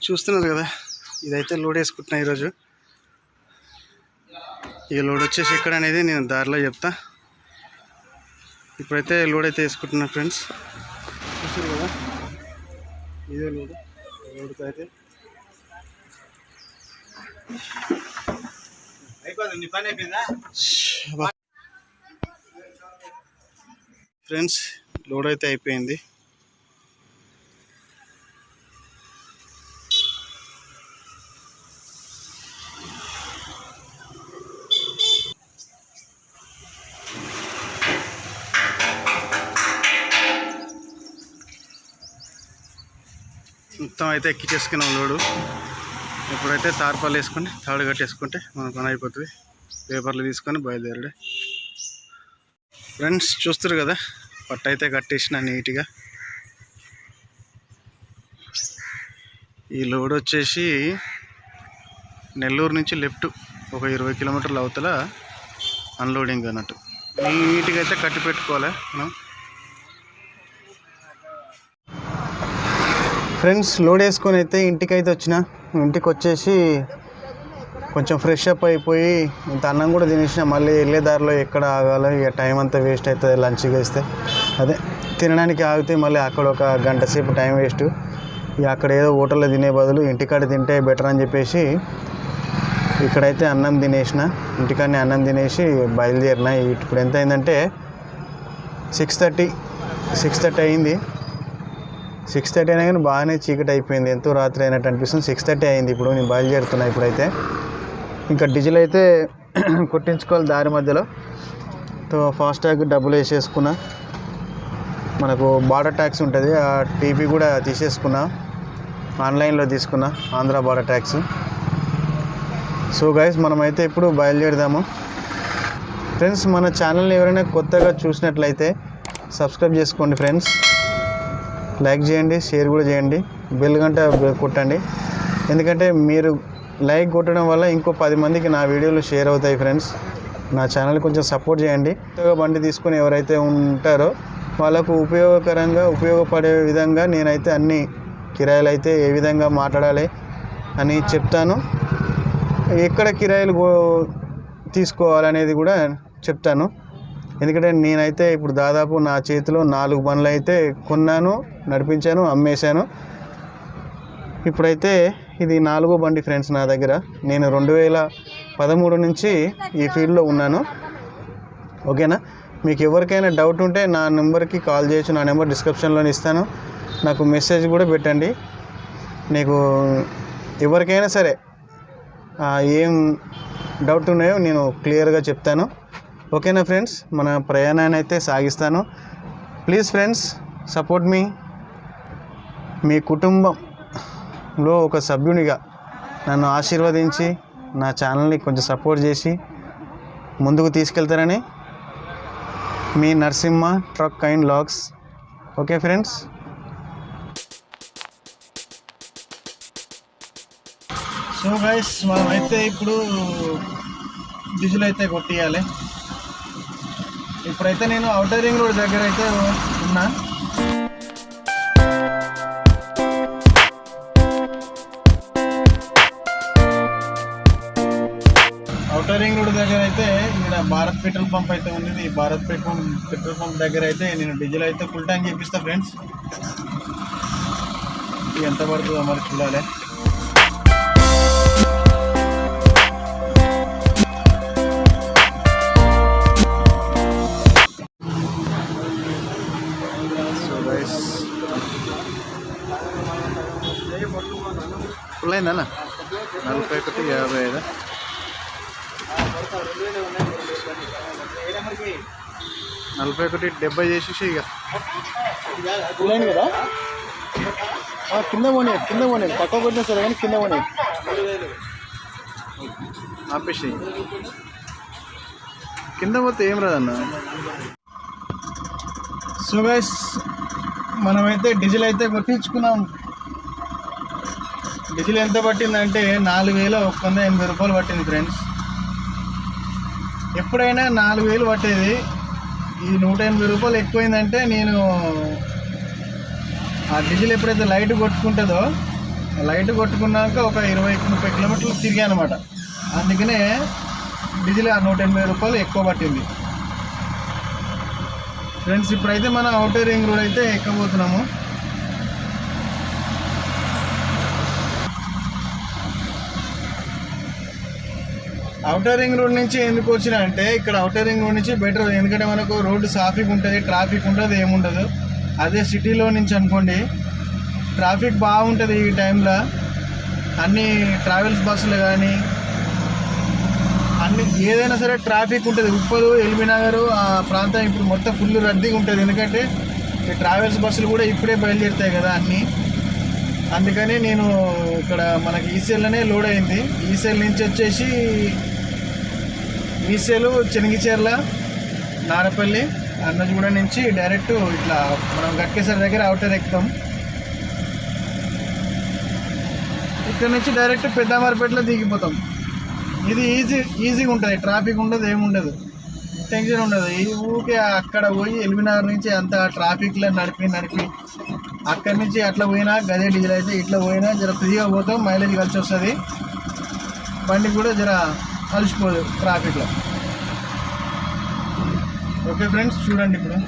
చూస్తున్నారు కదా, ఇదైతే లోడ్ వేసుకుంటున్నా ఈరోజు. ఈ లోడ్ వచ్చేసి ఎక్కడ అనేది నేను దారిలో చెప్తా. ఇప్పుడైతే లోడ్ అయితే వేసుకుంటున్నా ఫ్రెండ్స్. చూస్తారు కదా, ఇదే లోడ్తో అయితే ఫ్రెండ్స్ లోడ్ అయితే అయిపోయింది. మొత్తం అయితే ఎక్కించేసుకున్నాం లోడు. ఇప్పుడైతే తార్పాలు వేసుకొని తాడు కట్టేసుకుంటే మన పని అయిపోతుంది. పేపర్లు తీసుకొని బయలుదేరడే. ఫ్రెండ్స్ చూస్తారు కదా, పట్టు అయితే కట్టేసిన నీట్గా. ఈ లోడ్ వచ్చేసి నెల్లూరు నుంచి లెఫ్ట్ ఒక 20 కిలోమీటర్ల అవతల అన్లోడింగ్ అన్నట్టు. నీట్గా అయితే కట్టి పెట్టుకోవాలి మనం. ఫ్రెండ్స్ లోడ్ వేసుకొని అయితే ఇంటికి అయితే వచ్చిన. ఇంటికి వచ్చేసి కొంచెం ఫ్రెష్ అప్ అయిపోయి ఇంత అన్నం కూడా తినేసిన. మళ్ళీ వెళ్ళే దారిలో ఎక్కడ ఆగాలో, ఇక టైం అంతా వేస్ట్ అవుతుంది. లంచ్కి వేస్తే అదే తినడానికి ఆగితే మళ్ళీ అక్కడ ఒక గంట సేపు టైం వేస్ట్. ఇక అక్కడ ఏదో హోటల్లో తినే బదులు ఇంటికాడ తింటే బెటర్ అని చెప్పేసి ఇక్కడైతే అన్నం తినేసిన. ఇంటికాడనే అన్నం తినేసి బయలుదేరిన. ఇప్పుడు ఎంత అయిందంటే 6:30 అయింది. 6:30 అయినా కానీ బాగానే చీకటి అయిపోయింది. ఎంతో రాత్రి అయినట్టు అనిపిస్తుంది. 6:30 అయింది. ఇప్పుడు నేను బయలుదేరుతున్నా. ఇప్పుడైతే ఇంకా డీజిల్ అయితే కొట్టించుకోవాలి దారి మధ్యలో. ఫాస్టాగ్ డబ్బులు వేసేసుకున్నా. మనకు బార్డర్ ట్యాక్స్ ఉంటుంది, ఆ టీపీ కూడా తీసేసుకున్నా. ఆన్లైన్లో తీసుకున్నా, Andhra border tax. So guys మనమైతే ఇప్పుడు బయలుదేరదాము. ఫ్రెండ్స్ మన ఛానల్ని ఎవరైనా కొత్తగా చూసినట్లయితే సబ్స్క్రైబ్ చేసుకోండి ఫ్రెండ్స్. లైక్ చేయండి, షేర్ కూడా చేయండి, బెల్ గంట కొట్టండి. ఎందుకంటే మీరు లైక్ కొట్టడం వల్ల ఇంకో 10 మందికి నా వీడియోలు షేర్ అవుతాయి ఫ్రెండ్స్. నా ఛానల్ కొంచెం సపోర్ట్ చేయండి. కొత్తగా బండి తీసుకొని ఎవరైతే ఉంటారో వాళ్ళకు ఉపయోగపడే విధంగా నేనైతే అన్ని కిరాయిలు అయితే ఏ విధంగా మాట్లాడాలి అని చెప్తాను. ఎక్కడ కిరాయిలు తీసుకోవాలనేది కూడా చెప్తాను. ఎందుకంటే నేనైతే ఇప్పుడు దాదాపు నా చేతిలో 4 బండ్లు అయితే కొన్నాను, నడిపించాను, అమ్మేశాను. ఇప్పుడైతే ఇది 4వ బండి ఫ్రెండ్స్ నా దగ్గర. నేను 2013 నుంచి ఈ ఫీల్డ్లో ఉన్నాను. ఓకేనా, మీకు ఎవరికైనా డౌట్ ఉంటే నా నెంబర్కి కాల్ చేయొచ్చు. నా నెంబర్ డిస్క్రిప్షన్లో ఇస్తాను. నాకు మెసేజ్ కూడా పెట్టండి. నీకు ఎవరికైనా సరే ఏం డౌట్ ఉన్నాయో నేను క్లియర్గా చెప్తాను. ఓకేనా ఫ్రెండ్స్, మన ప్రయాణాన్ని అయితే సాగిస్తాను. ప్లీజ్ ఫ్రెండ్స్ సపోర్ట్ మీ. మీ కుటుంబంలో ఒక సభ్యునిగా నన్ను ఆశీర్వదించి నా ఛానల్ని కొంచెం సపోర్ట్ చేసి ముందుకు తీసుకెళ్తారని మీ Narasimha truck and logs. Okay friends. So guys మనమైతే ఇప్పుడు డీజిల్ అయితే కొట్టియాలి. ఇప్పుడైతే నేను ఔటర్ రింగ్ రోడ్ దగ్గర అయితే ఉన్నా. ఔటర్ రింగ్ రోడ్ దగ్గర అయితే ఇక్కడ భారత్ పెట్రోల్ పంప్ అయితే ఉంది. ఈ భారత్ పెట్రోల్ పంప్ దగ్గర అయితే నేను డీజిల్ అయితే ఫుల్ ట్యాంక్ చేపిస్తా ఫ్రెండ్స్. ఎంత పడుతుందో మరి చూడాలి. ఫుల్ అయిందన్న 41.55. 41.70 చేసేసి ఇక ఫుల్ అయింది కదా. కింద పోనీ పక్క కొట్టినా సరే కానీ కింద పోనీ ఆపేసి. కింద పోతే ఏం రాదన్న. సో గైస్ మనమైతే డీజిల్ అయితే కొట్టించుకున్నాం. డీజిల్ ఎంత పట్టిందంటే 4,180 రూపాయలు పట్టింది ఫ్రెండ్స్. ఎప్పుడైనా 4,000 పట్టేది. ఈ 180 రూపాయలు ఎక్కువైందంటే నేను ఆ డీజిల్ ఎప్పుడైతే లైట్ కొట్టుకుంటుందో లైట్ కొట్టుకున్నాక ఒక 20-30 కిలోమీటర్లు తిరిగా అనమాట. అందుకనే డీజిల్ 180 రూపాయలు ఎక్కువ పట్టింది ఫ్రెండ్స్. ఇప్పుడైతే మనం ఔటర్ రింగ్ రోడ్ అయితే ఎక్కబోతున్నాము. ఔటర్ రింగ్ రోడ్ నుంచి ఎందుకు వచ్చినా అంటే ఇక్కడ ఔటర్ రింగ్ రోడ్ నుంచి బెటర్, ఎందుకంటే మనకు రోడ్డు సాఫీగా ఉంటుంది, ట్రాఫిక్ ఉంటుంది, ఏముండదు. అదే సిటీలో నుంచి అనుకోండి ట్రాఫిక్ బాగుంటుంది ఈ టైంలో. అన్ని ట్రావెల్స్ బస్సులు కానీ అన్ని ఏదైనా సరే ట్రాఫిక్ ఉంటుంది. ఉప్పలు, ఎల్బీనగర్ ఆ ప్రాంతం ఇప్పుడు మొత్తం ఫుల్ రద్దీగా ఉంటుంది, ఎందుకంటే ఈ ట్రావెల్స్ బస్సులు కూడా ఇప్పుడే బయలుదేరుతాయి కదా అన్నీ. అందుకని నేను ఇక్కడ మనకి ఈసీఎల్లోనే లోడ్ అయింది. ఈసీఎల్ నుంచి వచ్చేసి ఈసీఎల్, చెనిగిచెర్ల, నారపల్లి, అన్నజగూడ నుంచి డైరెక్ట్ ఇట్లా మనం గట్కేసర్ దగ్గర ఔటర్ ఎక్కుతాం. ఇక్కడ నుంచి డైరెక్ట్ పెద్దామరపేటలో దిగిపోతాం. ఇది ఈజీగా ఉంటుంది, ట్రాఫిక్ ఉండదు, ఏముండదు, టెన్షన్ ఉండదు. ఈ ఊరికే అక్కడ పోయి ఎల్బీనగర్ నుంచి అంత ట్రాఫిక్లో నడిపి అక్కడి నుంచి అట్లా పోయినా గదే డీజిల్ అయితే ఇట్లా పోయినా జర ఫ్రీగా పోతాం, మైలేజ్ కలిసి వస్తుంది, బండి కూడా జర కలిసిపోదు ట్రాఫిక్లో. ఓకే ఫ్రెండ్స్, చూడండి ఇప్పుడు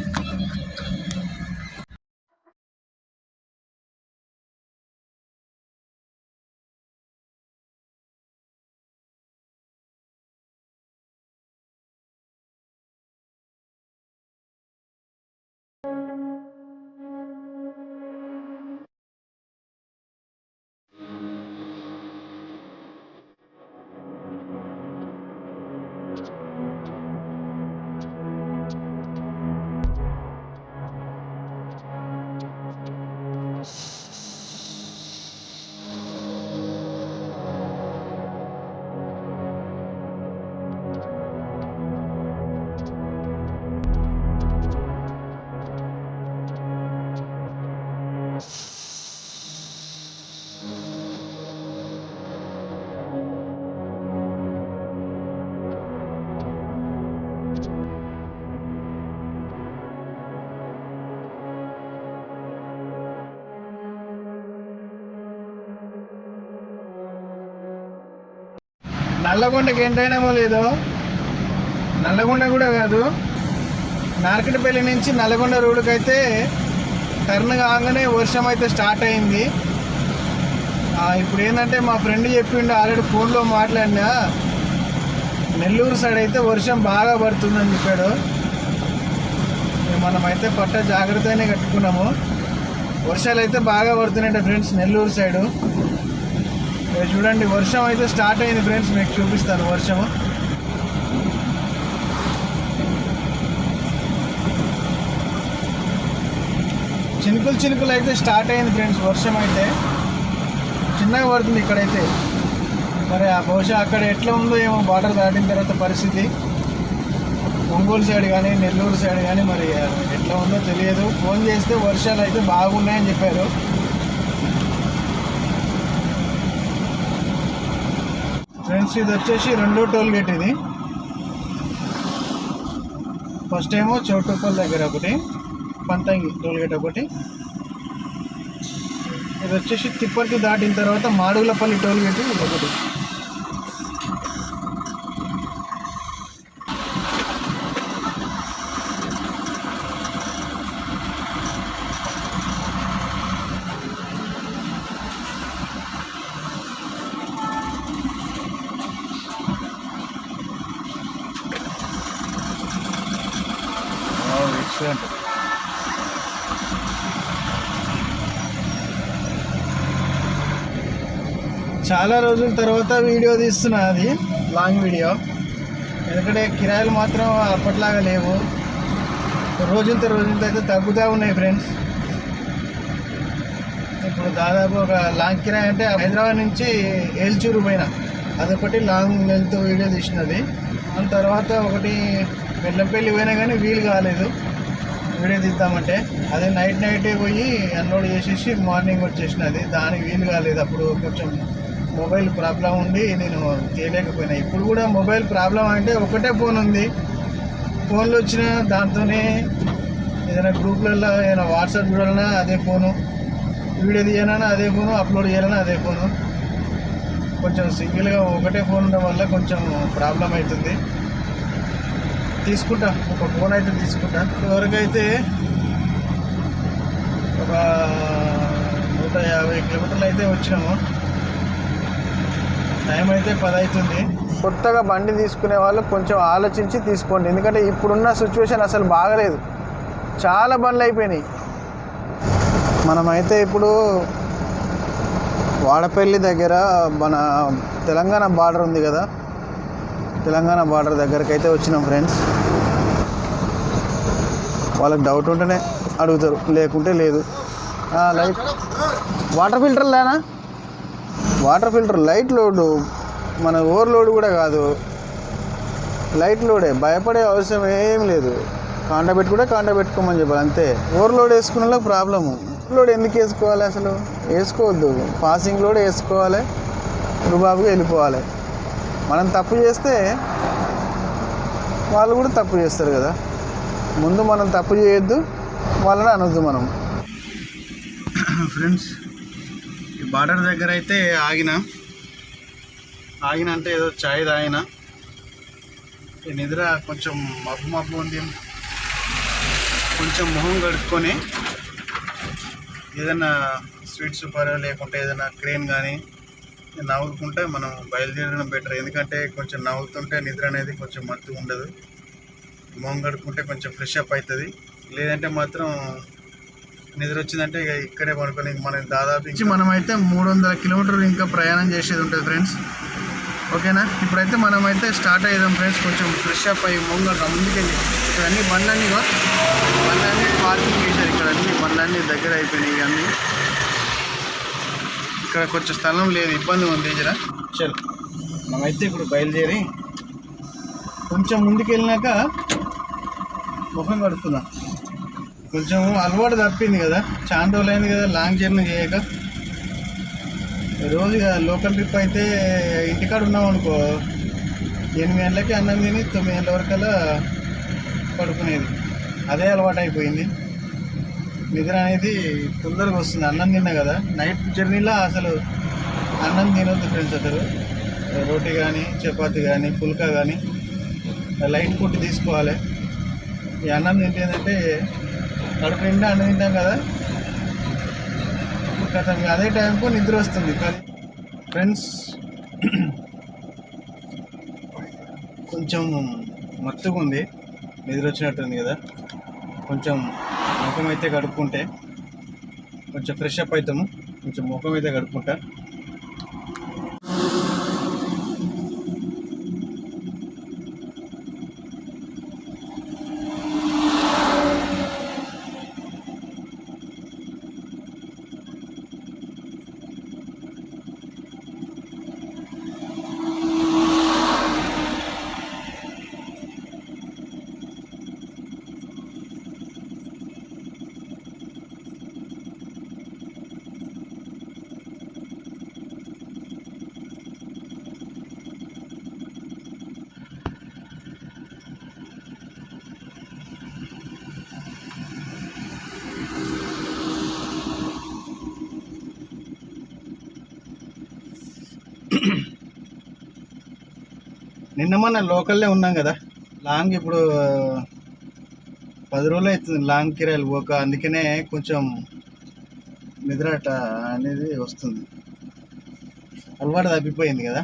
నల్లగొండకి ఏంటైనామో లేదో, నల్లగొండ కూడా కాదు, నార్కెట్పల్లి నుంచి నల్లగొండ రోడ్డుకి అయితే టర్న్ కాగానే వర్షం అయితే స్టార్ట్ అయింది. ఇప్పుడు ఏంటంటే మా ఫ్రెండ్ చెప్పిండు, ఆల్రెడీ ఫోన్లో మాట్లాడినా, నెల్లూరు సైడ్ అయితే వర్షం బాగా పడుతుందని చెప్పాడు. మనమైతే పట్ట జాగ్రత్తగానే కట్టుకున్నాము. వర్షాలు అయితే బాగా పడుతున్నాయంట ఫ్రెండ్స్ నెల్లూరు సైడు. చూడండి వర్షం అయితే స్టార్ట్ అయింది ఫ్రెండ్స్, మీకు చూపిస్తాను వర్షము. చినుకులు అయితే స్టార్ట్ అయింది ఫ్రెండ్స్. వర్షం అయితే చిన్నగా పడుతుంది ఇక్కడైతే. మరి బహుశా అక్కడ ఎట్లా ఉందో ఏమో బార్డర్ దాటిన తర్వాత పరిస్థితి, ఒంగోలు సైడ్ కానీ నెల్లూరు సైడ్ కానీ మరి ఎట్లా ఉందో తెలియదు. ఫోన్ చేస్తే వర్షాలు అయితే బాగున్నాయని చెప్పారు. ఫ్రెండ్స్ ఇది వచ్చేసి రెండో టోల్ గేట్. ఇది ఫస్ట్ ఏమో చౌటుప్పల్ దగ్గర ఒకటి, పంతంగి టోల్ గేట్ ఒకటి. ఇది వచ్చేసి తిప్పర్తి దాటిన తర్వాత మాడుగులపల్లి టోల్ గేట్ ఒకటి. చాలా రోజుల తర్వాత వీడియో తీస్తున్నా, అది లాంగ్ వీడియో. ఎందుకంటే కిరాయిలు మాత్రం అప్పట్లాగా లేవు, రోజుంత అయితే తగ్గుతూ ఉన్నాయి ఫ్రెండ్స్. ఇప్పుడు దాదాపు ఒక లాంగ్ కిరాయి అంటే హైదరాబాద్ నుంచి ఏల్చూరు పోయినా అదొకటి లాంగ్ లెంత్ వీడియో తీసినది. దాని తర్వాత ఒకటి బెల్లంపల్లి పోయినా కానీ వీలు కాలేదు వీడియో తీద్దామంటే. అదే నైట్ పోయి అన్లోడ్ చేసేసి మార్నింగ్ వచ్చేసినది, దానికి వీలు కాలేదు. అప్పుడు కొంచెం మొబైల్ ప్రాబ్లం ఉండి నేను తీయలేకపోయినా. ఇప్పుడు కూడా మొబైల్ ప్రాబ్లం అంటే ఒకటే ఫోన్ ఉంది, ఫోన్లో వచ్చిన దాంతోనే ఏదైనా గ్రూప్లలో ఏదైనా వాట్సాప్ చూడాలన్నా అదే ఫోను, వీడియో తీయాలన్నా అదే ఫోను, అప్లోడ్ చేయాలన్నా అదే ఫోను. కొంచెం సింగిల్గా ఒకటే ఫోన్ ఉండడం వల్ల కొంచెం ప్రాబ్లం అవుతుంది. తీసుకుంటా, ఒక ఫోన్ అయితే తీసుకుంటా. ఇవరకైతే ఒక 150 కిలోమీటర్లు అయితే వచ్చినాము. టైం అయితే 10 అవుతుంది. కొత్తగా బండి తీసుకునే వాళ్ళు కొంచెం ఆలోచించి తీసుకోండి, ఎందుకంటే ఇప్పుడున్న సిచ్యువేషన్ అసలు బాగలేదు, చాలా బండ్లు అయిపోయినాయి. మనమైతే ఇప్పుడు వాడపల్లి దగ్గర మన తెలంగాణ బార్డర్ ఉంది కదా, తెలంగాణ బార్డర్ దగ్గరికి అయితే వచ్చినాం ఫ్రెండ్స్. వాళ్ళకి డౌట్ ఉంటేనే అడుగుతారు, లేకుంటే లేదు. లైట్ వాటర్ ఫిల్టర్ లేనా, వాటర్ ఫిల్టర్ లైట్ లోడ్, మన ఓవర్ లోడ్ కూడా కాదు, లైట్ లోడే. భయపడే అవసరం ఏం లేదు. కాంట పెట్టుకోమని చెప్పాలి అంతే. ఓవర్ లోడ్ వేసుకున్న ప్రాబ్లము. లోడ్ ఎందుకు వేసుకోవాలి, అసలు వేసుకోవద్దు. పాసింగ్ లోడ్ వేసుకోవాలి, రుబాబుగా వెళ్ళిపోవాలి. మనం తప్పు చేస్తే వాళ్ళు కూడా తప్పు చేస్తారు కదా. ముందు మనం తప్పు చేయొద్దు, వాళ్ళని అనొద్దు మనం. ఫ్రెండ్స్, ఈ బార్డర్ దగ్గర అయితే ఆగిన అంటే ఏదో చాయ్ తాగిన. నిద్ర కొంచెం మబ్బు ఉంది. కొంచెం మొహం కడుక్కొని ఏదైనా స్వీట్ సూపర్ లేకుంటే ఏదైనా క్రేన్ కానీ నవ్వుకుంటే మనం బయలుదేరడం బెటర్. ఎందుకంటే కొంచెం నవ్వుతుంటే నిద్ర అనేది కొంచెం మత్తుగా ఉండదు. మొహం కడుక్కుంటే కొంచెం ఫ్రెష్ అప్ అవుతుంది. లేదంటే మాత్రం నిద్ర వచ్చిందంటే ఇక ఇక్కడే పడుకొని మనం దాదాపు మనమైతే 300 కిలోమీటర్లు ఇంకా ప్రయాణం చేసేది ఉంటుంది ఫ్రెండ్స్. ఓకేనా, ఇప్పుడైతే మనమైతే స్టార్ట్ అయ్యాం ఫ్రెండ్స్. కొంచెం ఫ్రెష్ అప్ అయ్యి ముందుకెళ్ళి ఇక్కడ అన్ని బండ్లన్నీ పార్కింగ్ చేశారు. ఇక్కడ అన్ని బండ్లన్నీ దగ్గర అయిపోయినాయి. అన్నీ ఇక్కడ కొంచెం స్థలం లేదు, ఇబ్బంది ఉంది జర. చల్, మనమైతే ఇప్పుడు బయలుదేరి కొంచెం ముందుకు వెళ్ళినాక ముఖం కడుపుకుందాం. కొంచెం అలవాటు తప్పింది కదా, చాలా రోజులు అయింది కదా లాంగ్ జర్నీ చేయక. రోజు లోకల్ ట్రిప్ అయితే ఇంటికాడ ఉన్నాం అనుకో, 8 గంటలకి అన్నం తిని 9 గంటల వరకల్లా పడుకునేది. అదే అలవాటు అయిపోయింది. నిద్ర అనేది తొందరగా వస్తుంది. అన్నం తిన్నా కదా, నైట్ జర్నీలో అసలు అన్నం తినొద్దు ఫ్రెండ్స్. అసలు రోటీ కానీ చపాతి కానీ పుల్కా కానీ లైట్ ఫుడ్ తీసుకోవాలి. ఈ అన్నం తింటే ఏంటంటే కడుపు నిండా అన్నం తింటాం కదా, కథ అదే టైంకు నిద్ర వస్తుంది. కానీ ఫ్రెండ్స్ కొంచెం మత్తుగా ఉంది, నిద్ర వచ్చినట్టుంది కదా. కొంచెం ముఖం అయితే కడుక్కుంటే కొంచెం ఫ్రెష్ అప్ అవుతాము. కొంచెం ముఖం అయితే కడుక్కుంటా. నిన్న మొన్న లోకల్లో ఉన్నాం కదా, లాంగ్ ఇప్పుడు 10 రోజులు అవుతుంది లాంగ్ కిరాయిలు పోక. అందుకనే కొంచెం నిద్ర అనేది వస్తుంది, అలవాటు తప్పిపోయింది కదా.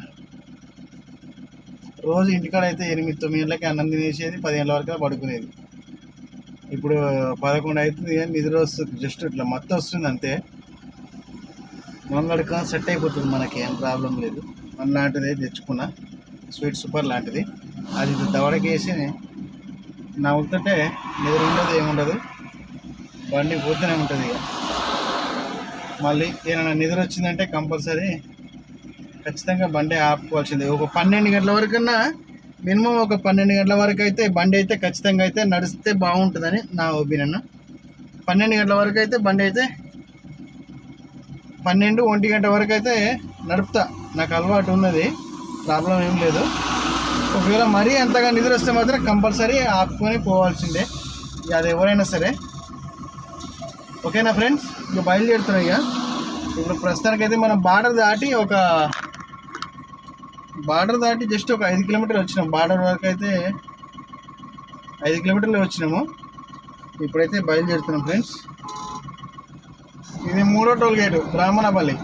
రోజు ఇంటికాడ అయితే 8-9 గంటలకి అన్నం తినేసేది, 10 గంటల వరకు పడుకునేది. ఇప్పుడు 11 అవుతుంది కానీ నిద్ర వస్తుంది, జస్ట్ ఇట్లా మత్తు వస్తుంది అంతే. మొన్నటికా సెట్ అయిపోతుంది, మనకి ఏం ప్రాబ్లం లేదు. అలాంటిది తెచ్చుకున్నా, స్వీట్ సూపర్ లాంటిది. అది దవడకేసి నవ్వుతుంటే నిద్ర ఉండదు, ఏముండదు, బండి పోతూనే ఉంటుంది. ఇక మళ్ళీ ఏమైనా నిద్ర వచ్చిందంటే కంపల్సరీ ఖచ్చితంగా బండి ఆపుకోవాల్సిందే. ఒక 12 గంటల వరకన్నా మినిమం, ఒక 12 గంటల వరకు అయితే బండి అయితే ఖచ్చితంగా అయితే నడిస్తే బాగుంటుందని నా ఒపీనియన్. 12 గంటల వరకు అయితే బండి అయితే 12-1 గంట వరకు అయితే నడుపుతా, నాకు అలవాటు ఉన్నది, ప్రాబ్లం ఏం లేదు. ఒకవేళ మరీ అంతగా నిద్ర వస్తే మాత్రం కంపల్సరీ ఆపుకొని పోవాల్సిందే, అది ఎవరైనా సరే. ఓకేనా ఫ్రెండ్స్, ఇక బయలుదేరుతున్నాయి. ఇక ఇప్పుడు ప్రస్తుతానికైతే మనం బార్డర్ దాటి జస్ట్ ఒక 5 కిలోమీటర్లు వచ్చినాం. బార్డర్ వరకు అయితే 5 కిలోమీటర్లు వచ్చినాము. ఇప్పుడైతే బయలుదేరుతున్నాం ఫ్రెండ్స్. ఇది 3వ టోల్ గేటు బ్రాహ్మణపల్లి.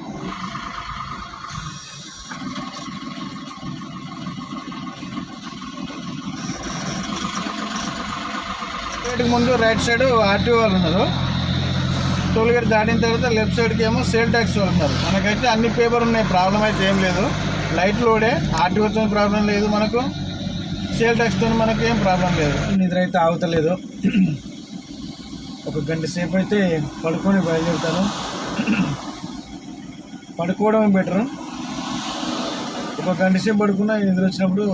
గేటుకి ముందు రైట్ సైడ్ ఆర్టీఓ వాళ్ళు ఉన్నారు. టోల్ గేట్ దాటిన తర్వాత లెఫ్ట్ సైడ్కి ఏమో సేల్ ట్యాక్స్ వాళ్ళు ఉన్నారు. మనకైతే అన్ని పేపర్ ఉన్నాయి, ప్రాబ్లం అయితే ఏం లేదు. లైట్ లోడే, ఆర్టీఓతో ప్రాబ్లం లేదు, మనకు సేల్ ట్యాక్స్తో మనకి ఏం ప్రాబ్లం లేదు. నిద్ర అయితే ఆగుతలేదు. ఒక గంట సేపు అయితే పడుకొని బయలుదేరుతాను. పడుకోవడం బెటరు. ఒక గంట సేపు పడుకున్నా నిద్ర వచ్చినప్పుడు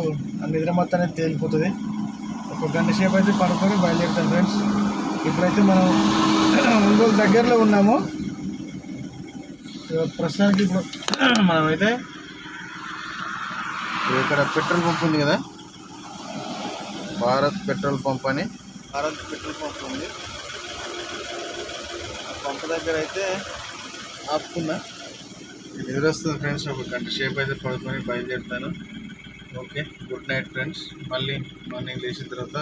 ఆ నిద్ర మొత్తం అనేది తేలిపోతుంది. ఒక గంట సేపు అయితే పడుకొని బయలుదేరుతాను ఫ్రెండ్స్. ఇప్పుడైతే మనం ఒంగోలు దగ్గరలో ఉన్నాము. ప్రస్తుతానికి ఇప్పుడు మనమైతే ఇక్కడ పెట్రోల్ పంప్ ఉంది కదా, భారత్ పెట్రోల్ పంప్ ఉంది. ఆ పంప్ దగ్గర అయితే ఆపుకున్నా. నిద్ర వస్తుంది ఫ్రెండ్స్. ఒక గంట సేపు అయితే పడుకొని బయలుదేరుతాను. Okay, good night friends. మళ్ళీ మార్నింగ్ లేచిన తర్వాత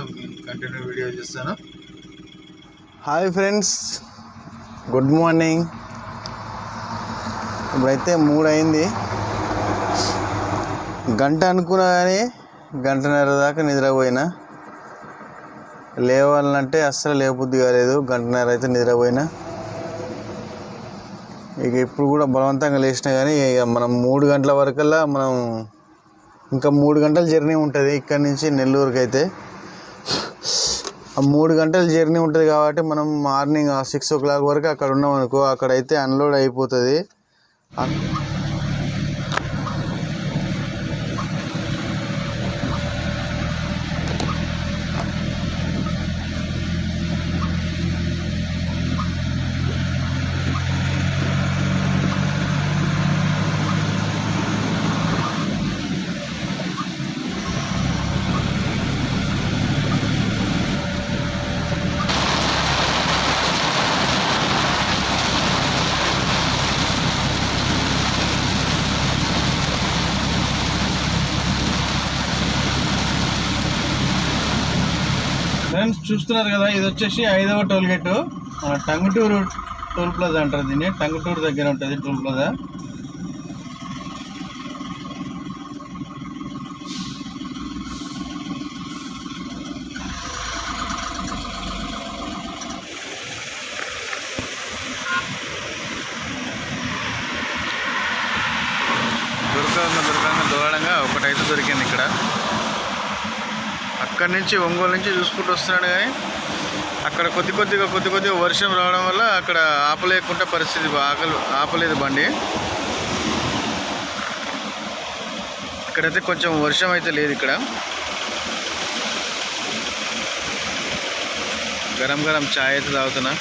కంటిన్యూ వీడియో చేస్తాను. Hi friends, good morning. ఇప్పుడైతే 3 అయింది. గంట అనుకున్నా కానీ 1.5 దాకా నిద్రపోయినా. లేవాలంటే అస్సలు లేబుద్ధి కాలేదు. 1.5 అయితే నిద్రపోయినా. ఇక ఇప్పుడు కూడా బలవంతంగా లేచినా కానీ ఇక మనం 3 గంటల వరకల్లా మనం ఇంకా 3 గంటల జర్నీ ఉంటుంది ఇక్కడి నుంచి నెల్లూరుకి. అయితే ఆ 3 గంటల జర్నీ ఉంటుంది కాబట్టి మనం మార్నింగ్ 6 o'clock వరకు అక్కడ ఉన్నాం అనుకో, అక్కడైతే అన్లోడ్ అయిపోతుంది. ఫ్రెండ్స్ చూస్తున్నారు కదా, ఇది వచ్చేసి 5వ టోల్ గేట్. మన టంగుటూరు టోల్ ప్లాజా అంటారు దీన్ని. టంగుటూరు దగ్గర ఉంటుంది టోల్ ప్లాజా. దూరంగా ఒకటైతే దొరికింది ఇక్కడ. అక్కడి నుంచి ఒంగోలు నుంచి చూసుకుంటూ వస్తున్నాడు కానీ అక్కడ కొద్ది కొద్దిగా వర్షం రావడం వల్ల అక్కడ ఆపలేకుండా పరిస్థితి, ఆపలేదు బండి. ఇక్కడైతే కొంచెం వర్షం అయితే లేదు. ఇక్కడ గరం చాయ్ అయితే తాగుతున్నా.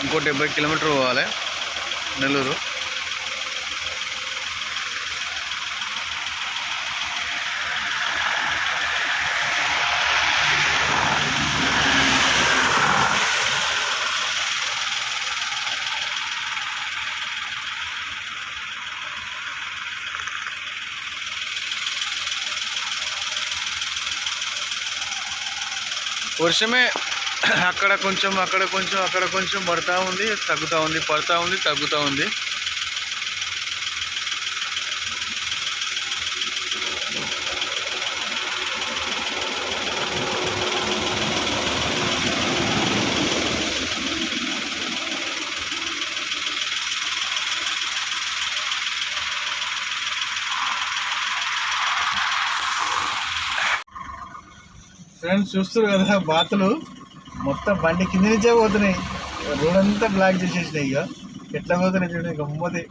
ఇంకో 70 కిలోమీటర్లు పోవాలి నెల్లూరు. వర్షమే అక్కడ కొంచెం పడతా ఉంది, తగ్గుతూ ఉంది, పడతా ఉంది, తగ్గుతూ ఉంది. ఫ్రెండ్స్ చూస్తారు కదా, బాతులు మొత్తం బండి కింద నుంచే పోతున్నాయి. రోడ్ అంతా బ్లాక్ చేసేసినాయి. ఇక ఎట్లా పోతున్నాయి చూడండి, గమ్మది.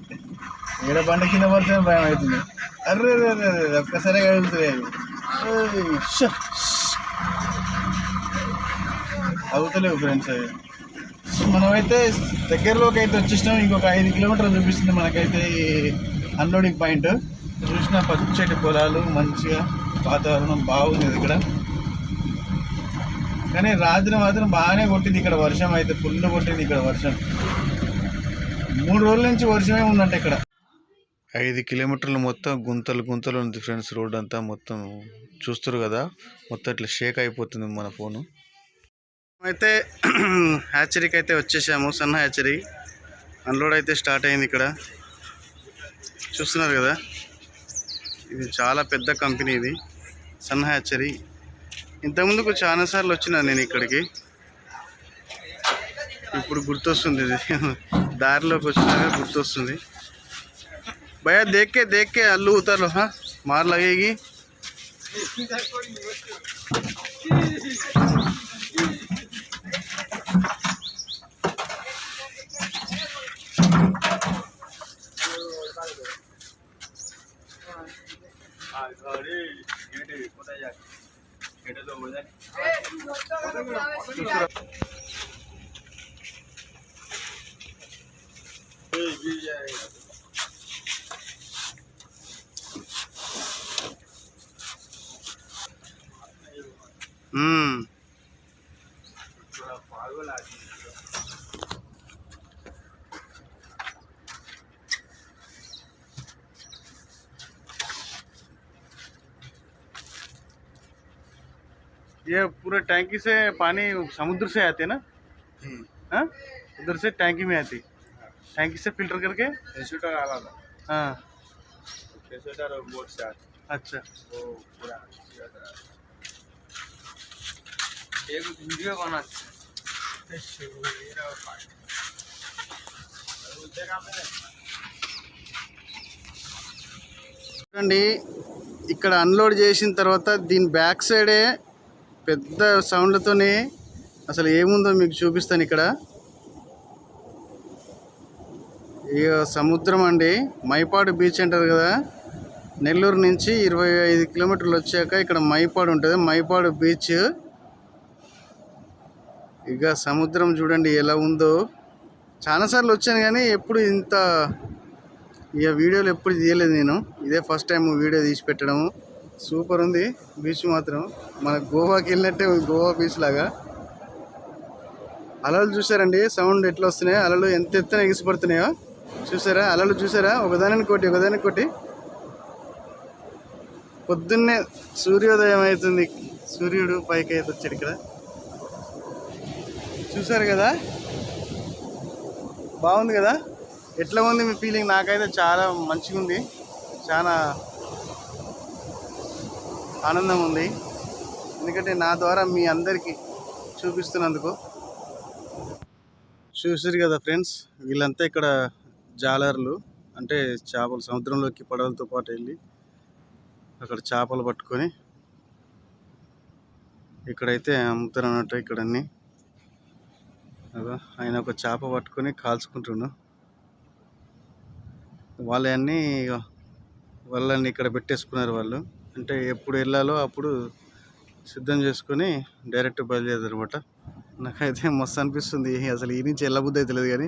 ఏడ బండి కింద పడుతున్నా భయం అవుతుంది. అర్రే ఒక్కసారి కదులుతున్నాయి అవి. అవుతలేవు ఫ్రెండ్స్ అవి. మనమైతే దగ్గరలోకి అయితే వచ్చేసినాం. ఇంకొక 5 కిలోమీటర్లు చూపిస్తుంది మనకైతే ఈ అన్లోడింగ్ పాయింట్. చూసిన పచ్చటి పొలాలు, మంచిగా వాతావరణం బాగుంది ఇక్కడ. కానీ రాత్రి మాత్రం బాగానే కొట్టింది ఇక్కడ వర్షం, అయితే ఫుల్ కొట్టింది ఇక్కడ వర్షం. 3 రోజుల నుంచి వర్షమే ఉందంట ఇక్కడ. 5 కిలోమీటర్లు మొత్తం గుంతలు గుంతలు ఉంది ఫ్రెండ్స్. రోడ్ అంతా మొత్తం చూస్తారు కదా, మొత్తం ఇట్లా షేక్ అయిపోతుంది మన ఫోను. అయితే హ్యాచరీకి అయితే వచ్చేసాము, సన్న హ్యాచరీ. అన్లోడ్ అయితే స్టార్ట్ అయింది ఇక్కడ, చూస్తున్నారు కదా. ఇది చాలా పెద్ద కంపెనీ, ఇది సన్న హ్యాచరీ. ఇంతకుముందుకు చాలాసార్లు వచ్చినా నేను ఇక్కడికి, ఇప్పుడు గుర్తొస్తుంది ఇది. దారిలోకి వచ్చినాక గుర్తొస్తుంది. भैया देख के आलू उतर लो, हाँ मार लगेगी. ये पूरा टैंकी से पानी समुद्र से आते ना, हाँ उधर से टैंकी में आती, टैंकी से फिल्टर करके हाँ बोट से आती. अच्छा वो पूरा एक वीडियो बनाते చూడండి. ఇక్కడ అన్లోడ్ చేసిన తర్వాత దీని బ్యాక్ సైడే పెద్ద సౌండ్లతోనే అసలు ఏముందో మీకు చూపిస్తాను. ఇక్కడ ఇక సముద్రం అండి, మైపాడు బీచ్ అంటారు కదా. నెల్లూరు నుంచి 25 కిలోమీటర్లు వచ్చాక ఇక్కడ మైపాడు ఉంటుంది, మైపాడు బీచ్. ఇక సముద్రం చూడండి ఎలా ఉందో. చాలాసార్లు వచ్చాను కానీ ఎప్పుడు ఇంత ఇక వీడియోలు ఎప్పుడు తీయలేదు నేను. ఇదే ఫస్ట్ టైం వీడియో తీసి పెట్టడము. సూపర్ ఉంది బీచ్ మాత్రం, మన గోవాకి వెళ్ళినట్టే గోవా బీచ్ లాగా. అలలు చూసారండి, సౌండ్ ఎట్లా వస్తున్నాయో, అలలు ఎంత ఎత్తున ఎగిసిపడుతున్నాయో చూసారా. అలలు చూసారా, ఒకదానికి కొట్టి. పొద్దున్నే సూర్యోదయం అవుతుంది, సూర్యుడు పైకి అయితే వచ్చాడు ఇక్కడ, చూసారు కదా. బాగుంది కదా. ఎట్లా ఉంది మీ ఫీలింగ్? నాకైతే చాలా మంచిగా ఉంది, చాలా ఆనందం ఉంది. ఎందుకంటే నా ద్వారా మీ అందరికీ చూపిస్తున్నందుకు. చూసారు కదా ఫ్రెండ్స్, వీళ్ళంతా ఇక్కడ జాలర్లు, అంటే చేపలు సముద్రంలోకి పడవలతో పాటు వెళ్ళి అక్కడ చేపలు పట్టుకొని ఇక్కడైతే అమ్ముతారు అన్నట్టు. ఇక్కడ అన్నీ ఆయన ఒక చేప పట్టుకొని కాల్చుకుంటున్నాడు. వాళ్ళన్నీ వాళ్ళని ఇక్కడ పెట్టేసుకున్నారు వాళ్ళు. అంటే ఎప్పుడు వెళ్ళాలో అప్పుడు సిద్ధం చేసుకొని డైరెక్ట్ బయలుదేరారు అనమాట. నాకైతే మస్తు అనిపిస్తుంది. అసలు ఈ నుంచి వెళ్ళబుద్ధి అయితే లేదు కానీ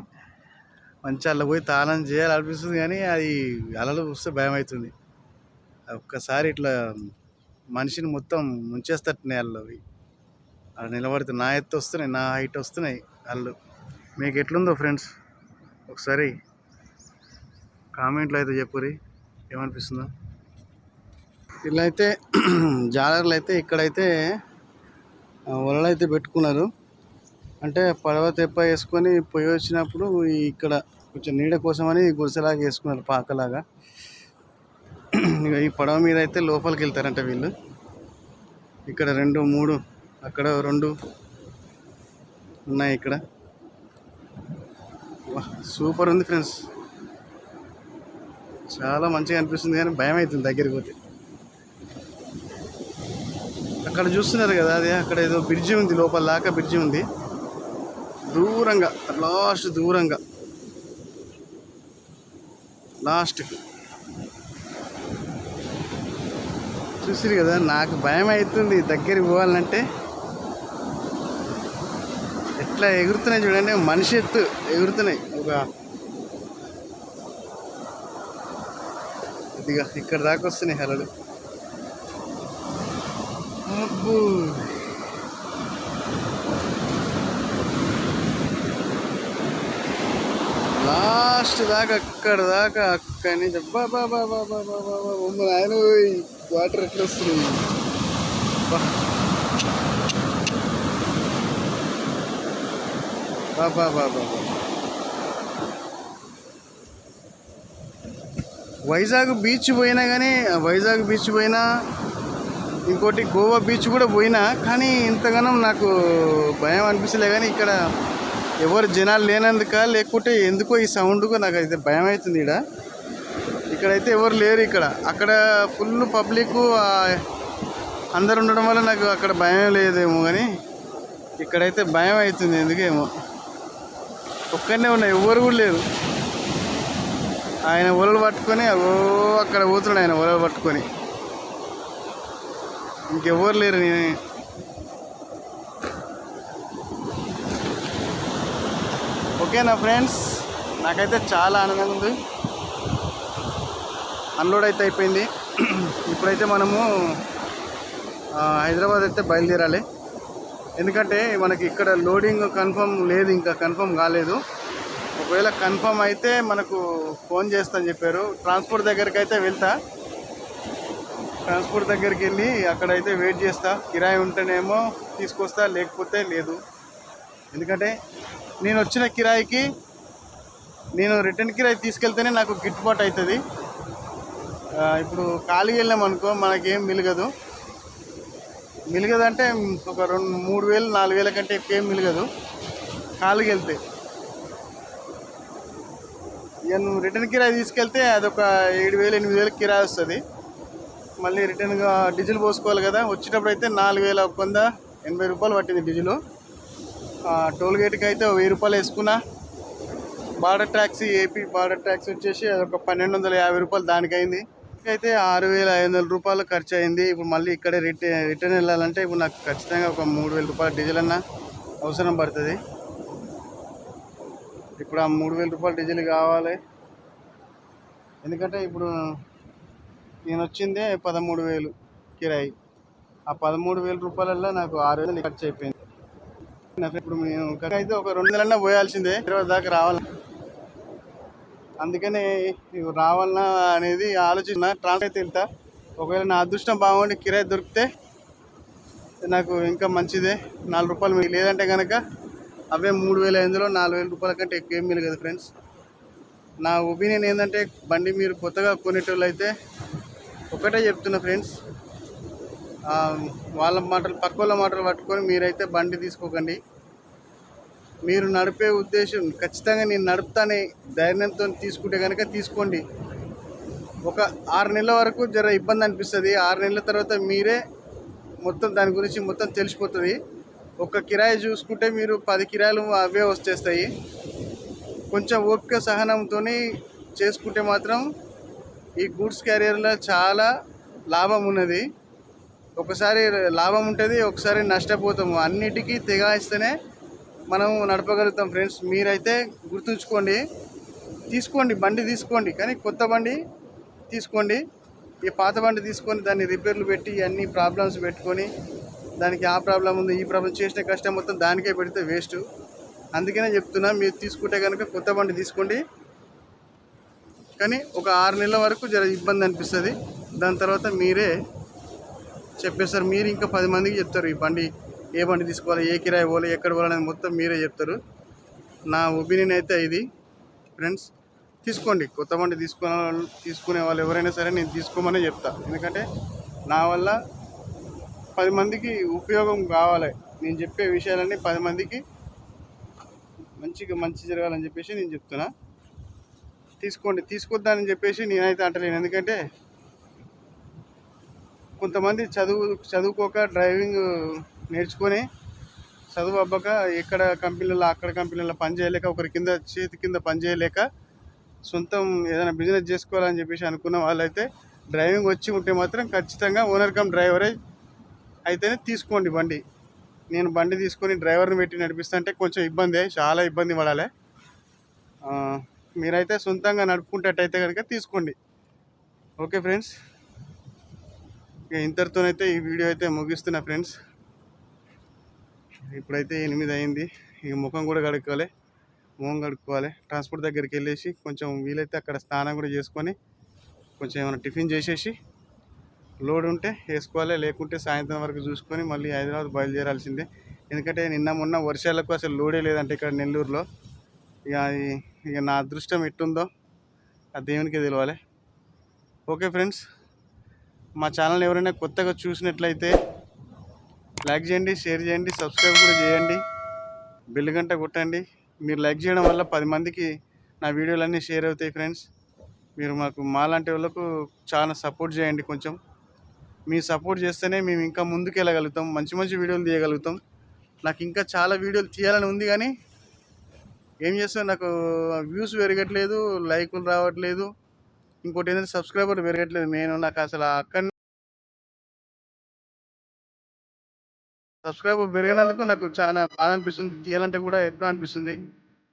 మంచిగా అలా పోయి తాళం చేయాలనిపిస్తుంది, కానీ అది అలలు వస్తే భయం అవుతుంది. ఒక్కసారి ఇట్లా మనిషిని మొత్తం ముంచేస్తట్టున్నాయి అల్లు. అవి అలా నిలబడితే నా ఎత్తు వస్తున్నాయి, నా హైట్ వస్తున్నాయి అల్లు. మీకు ఎట్లుందో ఫ్రెండ్స్ ఒకసారి కామెంట్లో అయితే చెప్పురి ఏమనిపిస్తుందో. ఇలా అయితే జాలర్లు అయితే ఇక్కడైతే వలలు అయితే పెట్టుకున్నారు. అంటే పడవ తెప్ప వేసుకొని పొయ్యి వచ్చినప్పుడు ఇక్కడ కొంచెం నీడ కోసమని గుడిసెలాగా వేసుకున్నారు, పాకలాగా. ఇక ఈ పడవ మీద అయితే లోపలికి వెళ్తారంట వీళ్ళు. ఇక్కడ 2, 3 అక్కడ 2 ఉన్నాయి. ఇక్కడ సూపర్ ఉంది ఫ్రెండ్స్, చాలా మంచిగా అనిపిస్తుంది, కానీ భయం అవుతుంది దగ్గరికి పోతే. అక్కడ చూస్తున్నారు కదా, అది అక్కడ ఏదో బ్రిడ్జి ఉంది, లోపల దాకా బ్రిడ్జి ఉంది. దూరంగా దూరంగా లాస్ట్కి చూసిరు కదా. నాకు భయం అవుతుంది దగ్గరికి పోవాలంటే. ఎట్లా ఎగురుతున్నాయి చూడండి, మనిషి ఎత్తు ఎగురుతున్నాయి. ఇదిగా ఇక్కడ దాకా వస్తున్నాయి అలలు. లాస్ట్ దాకా అక్కడ దాకా అక్కడి నుంచి ఆయన వాటర్ ఎట్లా వస్తున్నాయి. వైజాగ్ బీచ్ పోయినా కానీ వైజాగ్ బీచ్ పోయినా ఇంకోటి గోవా బీచ్ కూడా పోయినా కానీ ఇంతగానో నాకు భయం అనిపిస్తలే. కానీ ఇక్కడ ఎవరు జనాలు లేనందుక లేకుంటే ఎందుకో ఈ సౌండ్కు నాకు అయితే భయం అవుతుంది. ఇక్కడైతే ఎవరు లేరు. అక్కడ ఫుల్ పబ్లిక్ అందరు ఉండడం వల్ల నాకు అక్కడ భయం లేదేమో, కానీ ఇక్కడైతే భయం అవుతుంది ఎందుకేమో. ఒక్కనే ఉన్నాయి, ఎవరు కూడా లేరు. ఆయన ఒలలు పట్టుకొని అక్కడ పోతున్నాడు, ఆయన ఒలలు పట్టుకొని. ఇంకెవ్వరు లేరు. నేను ఓకేనా ఫ్రెండ్స్, నాకైతే చాలా ఆనందంగా ఉంది. అన్లోడ్ అయితే అయిపోయింది. ఇప్పుడైతే మనము హైదరాబాద్ అయితే బయలుదేరాలి. ఎందుకంటే మనకి ఇక్కడ లోడింగ్ కన్ఫర్మ్ లేదు, ఇంకా కన్ఫర్మ్ కాలేదు. ఒకవేళ కన్ఫర్మ్ అయితే మనకు ఫోన్ చేస్తాను చెప్పారు. ట్రాన్స్పోర్ట్ దగ్గరికి అయితే వెళ్తా. ట్రాన్స్పోర్ట్ దగ్గరికి వెళ్ళి అక్కడైతే వెయిట్ చేస్తా. కిరాయి ఉంటేనేమో తీసుకొస్తా, లేకపోతే లేదు. ఎందుకంటే నేను వచ్చిన కిరాయికి నేను రిటర్న్ కిరాయి తీసుకెళ్తేనే నాకు గిట్టుబాటు అవుతుంది. ఇప్పుడు ఖాళీకి వెళ్ళామనుకో మనకేం మిలగదు అంటే ఒక 3,000 4,000 కంటే ఎక్కువ ఏం మిలగదు ఖాళీకి వెళ్తే. ఇక నువ్వు రిటర్న్ కిరాయి తీసుకెళ్తే అదొక 7,000 8,000 కిరాయి వస్తుంది. మళ్ళీ రిటర్న్గా డీజిల్ పోసుకోవాలి కదా. వచ్చేటప్పుడు అయితే 4,180 రూపాయలు పట్టింది డీజిల్. టోల్ గేట్కి అయితే 1,000 రూపాయలు వేసుకున్నా. Border taxi, AP border taxi వచ్చేసి అదొక 1,250 రూపాయలు దానికి అయింది. అయితే 6,500 రూపాయలు ఖర్చు అయింది. ఇప్పుడు మళ్ళీ ఇక్కడే రిటర్న్ వెళ్ళాలంటే ఇప్పుడు నాకు ఖచ్చితంగా ఒక 3,000 రూపాయలు డీజిల్ అన్న అవసరం పడుతుంది. ఇప్పుడు ఆ 3,000 రూపాయలు డీజిల్ కావాలి. ఎందుకంటే ఇప్పుడు నేను వచ్చిందే 13,000 కిరాయి. ఆ 13,000 రూపాయలలో నాకు 6,000 ఖర్చు అయిపోయింది. ఇప్పుడు నేను అయితే ఒక 2 నెలలన్నా పోయాల్సిందే, 20 దాకా రావాలి. అందుకనే రావాలన్నా అనేది ఆలోచన. ట్రాన్స్ఫర్ అయితే వెళ్తా. ఒకవేళ నా అదృష్టం బాగుండి కిరాయి దొరికితే నాకు ఇంకా మంచిదే, 4 రూపాయలు మీకు. లేదంటే కనుక అవే 3,500 4,000 రూపాయల కంటే ఎక్కువ ఏం మిగలదు ఫ్రెండ్స్. నా ఒపీనియన్ ఏంటంటే బండి మీరు కొత్తగా కొనేటోళ్ళు అయితే ఒకటే చెప్తున్నా ఫ్రెండ్స్, వాళ్ళ మాటలు పక్క వాళ్ళ మాటలు పట్టుకొని మీరైతే బండి తీసుకోకండి. మీరు నడిపే ఉద్దేశం ఖచ్చితంగా నేను నడుపుతానే ధైర్యంతో తీసుకుంటే కనుక తీసుకోండి. ఒక 6 నెలల వరకు జర ఇబ్బంది అనిపిస్తుంది. 6 నెలల తర్వాత మీరే మొత్తం దాని గురించి మొత్తం తెలిసిపోతుంది. ఒక కిరాయి చూసుకుంటే మీరు 10 కిరాయిలు అవే వచ్చేస్తాయి. కొంచెం ఓపిక సహనంతో చేసుకుంటే మాత్రం ఈ గూడ్స్ క్యారియర్లో చాలా లాభం ఉన్నది. ఒకసారి లాభం ఉంటుంది, ఒకసారి నష్టపోతాము. అన్నిటికీ తెగాయిస్తేనే మనం నడపగలుగుతాం ఫ్రెండ్స్. మీరైతే గుర్తుంచుకోండి, తీసుకోండి బండి తీసుకోండి, కానీ కొత్త బండి తీసుకోండి. ఈ పాత బండి తీసుకొని దాన్ని రిపేర్లు పెట్టి అన్ని ప్రాబ్లమ్స్ పెట్టుకొని దానికి ఆ ప్రాబ్లం ఉంది ఈ ప్రాబ్లం చేసిన కష్టం మొత్తం దానికే పెడితే వేస్ట్. అందుకనే చెప్తున్నా, మీరు తీసుకుంటే కనుక కొత్త బండి తీసుకోండి. కానీ ఒక 6 నెలల వరకు జర ఇబ్బంది అనిపిస్తుంది. దాని తర్వాత మీరే చెప్పేస్తారు. మీరు ఇంకా 10 మందికి చెప్తారు ఈ బండి ఏ బండి తీసుకోవాలి, ఏ కిరాయి పోవాలి, ఎక్కడ పోవాలని మొత్తం మీరే చెప్తారు. నా ఒపీనియన్ అయితే ఇది ఫ్రెండ్స్. తీసుకోండి, కొత్త బండి తీసుకునే వాళ్ళు ఎవరైనా సరే నేను తీసుకోమనే చెప్తా. ఎందుకంటే నా వల్ల 10 మందికి ఉపయోగం కావాలి. నేను చెప్పే విషయాలన్నీ 10 మందికి మంచి జరగాలని చెప్పేసి నేను చెప్తున్నా. తీసుకోండి, తీసుకొద్దానని చెప్పేసి నేనైతే అంటలేను. ఎందుకంటే కొంతమంది చదువుకోక డ్రైవింగ్ నేర్చుకొని చదువు అవ్వక ఎక్కడ కంపెనీలలో అక్కడ కంపెనీలలో పని చేయలేక ఒకరి కింద చేతి కింద పని చేయలేక సొంతం ఏదైనా బిజినెస్ చేసుకోవాలని చెప్పేసి అనుకున్న వాళ్ళైతే డ్రైవింగ్ వచ్చి ఉంటే మాత్రం ఖచ్చితంగా ఓనర్ కమ్ డ్రైవరే అయితేనే తీసుకోండి బండి. నేను బండి తీసుకొని డ్రైవర్ని పెట్టి నడిపిస్తా అంటే కొంచెం ఇబ్బందే, చాలా ఇబ్బంది పడాలి. మీరైతే సొంతంగా నడుపుకుంటట్టయితే కనుక తీసుకోండి. ఓకే ఫ్రెండ్స్, ఇక ఇంతటితోనైతే ఈ వీడియో అయితే ముగిస్తున్నా ఫ్రెండ్స్. ఇప్పుడైతే 8 అయింది. ఇక ముఖం కూడా కడుక్కోవాలి. మొహం కడుక్కోవాలి. ట్రాన్స్పోర్ట్ దగ్గరికి వెళ్ళేసి కొంచెం వీలైతే అక్కడ స్నానం కూడా చేసుకొని కొంచెం ఏమైనా టిఫిన్ చేసేసి లోడ్ ఉంటే వేసుకోవాలి, లేకుంటే సాయంత్రం వరకు చూసుకొని మళ్ళీ హైదరాబాద్ బయలుదేరాల్సిందే. ఎందుకంటే నిన్న మొన్న వర్షాలకు అసలు లోడే లేదంటే ఇక్కడ నెల్లూరులో. ఇక నా అదృష్టం ఎట్టుందో ఆ దేవునికే తెలియాలి. ఓకే ఫ్రెండ్స్, మా ఛానల్ ఎవరైనా కొత్తగా చూసినట్లయితే లైక్ చేయండి, షేర్ చేయండి, సబ్స్క్రైబ్ కూడా చేయండి, బెల్ గంట కొట్టండి. మీరు లైక్ చేయడం వల్ల 10 మందికి నా వీడియోలన్నీ షేర్ అవుతాయి ఫ్రెండ్స్. మీరు మాలాంటి వాళ్ళకు చాలా సపోర్ట్ చేయండి. కొంచెం మీ సపోర్ట్ చేస్తేనే మేము ఇంకా ముందుకు వెళ్ళగలుగుతాం, మంచి మంచి వీడియోలు తీయగలుగుతాం. నాకు ఇంకా చాలా వీడియోలు తీయాలని ఉంది, కానీ ఏం చేస్తాను, నాకు వ్యూస్ పెరగట్లేదు, లైకులు రావట్లేదు, ఇంకోటి ఏంటంటే సబ్స్క్రైబర్ పెరగట్లేదు. నాకు అసలు అక్కడ సబ్స్క్రైబర్ పెరిగినందుకు నాకు చాలా బాధ అనిపిస్తుంది, తీయాలంటే కూడా ఎట్లా అనిపిస్తుంది.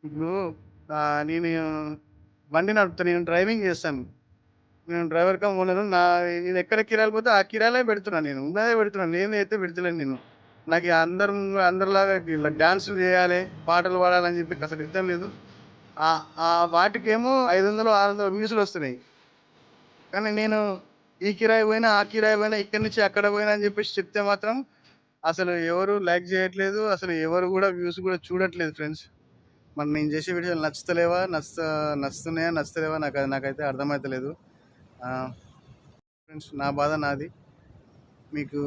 ఇప్పుడు నేను బండి నడుపుతాను, నేను డ్రైవింగ్ చేస్తాను, నేను డ్రైవర్ కమ్ ఓనర్. నేను ఎక్కడ కిరాయిలు పోతే ఆ కిరాయిలే పెడుతున్నాను, నేను ఉన్నదే పెడుతున్నాను, నేను అయితే పెడతలేను. నాకు అందరిలాగా ఇలా డ్యాన్స్ చేయాలి, పాటలు పాడాలని చెప్పి అసలు ఇష్టం లేదు. వాటికేమో 500 600 వ్యూస్లు వస్తున్నాయి, కానీ నేను ఈ కిరాయి పోయినా ఆ కిరాయి పోయినా ఇక్కడి నుంచి అక్కడ పోయినా అని చెప్పేసి చెప్తే మాత్రం అసలు ఎవరు లైక్ చేయట్లేదు, అసలు ఎవరు కూడా వ్యూస్ కూడా చూడట్లేదు ఫ్రెండ్స్. మరి నేను చేసే వీడియోలు నచ్చుతున్నాయా నచ్చుతలేవా నాకైతే అర్థమవుతలేదు ఫ్రెండ్స్. నా బాధ నాది. మీకు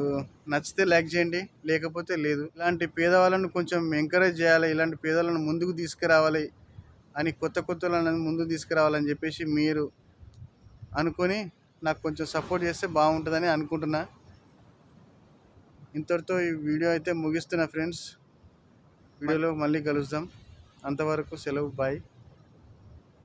నచ్చితే లైక్ చేయండి, లేకపోతే లేదు. ఇలాంటి పేదవాళ్ళను కొంచెం ఎంకరేజ్ చేయాలి, ఇలాంటి పేదవాళ్ళను ముందుకు తీసుకురావాలి అని, కొత్త వాళ్ళని ముందుకు తీసుకురావాలని చెప్పేసి మీరు అనుకొని నాకు కొంచెం సపోర్ట్ చేస్తే బాగుంటుందని అనుకుంటున్నా. ఇంతటితో ఈ వీడియో అయితే ముగిస్తున్నా ఫ్రెండ్స్. వీడియోలో మళ్ళీ కలుద్దాం. అంతవరకు సెలవు, బాయ్.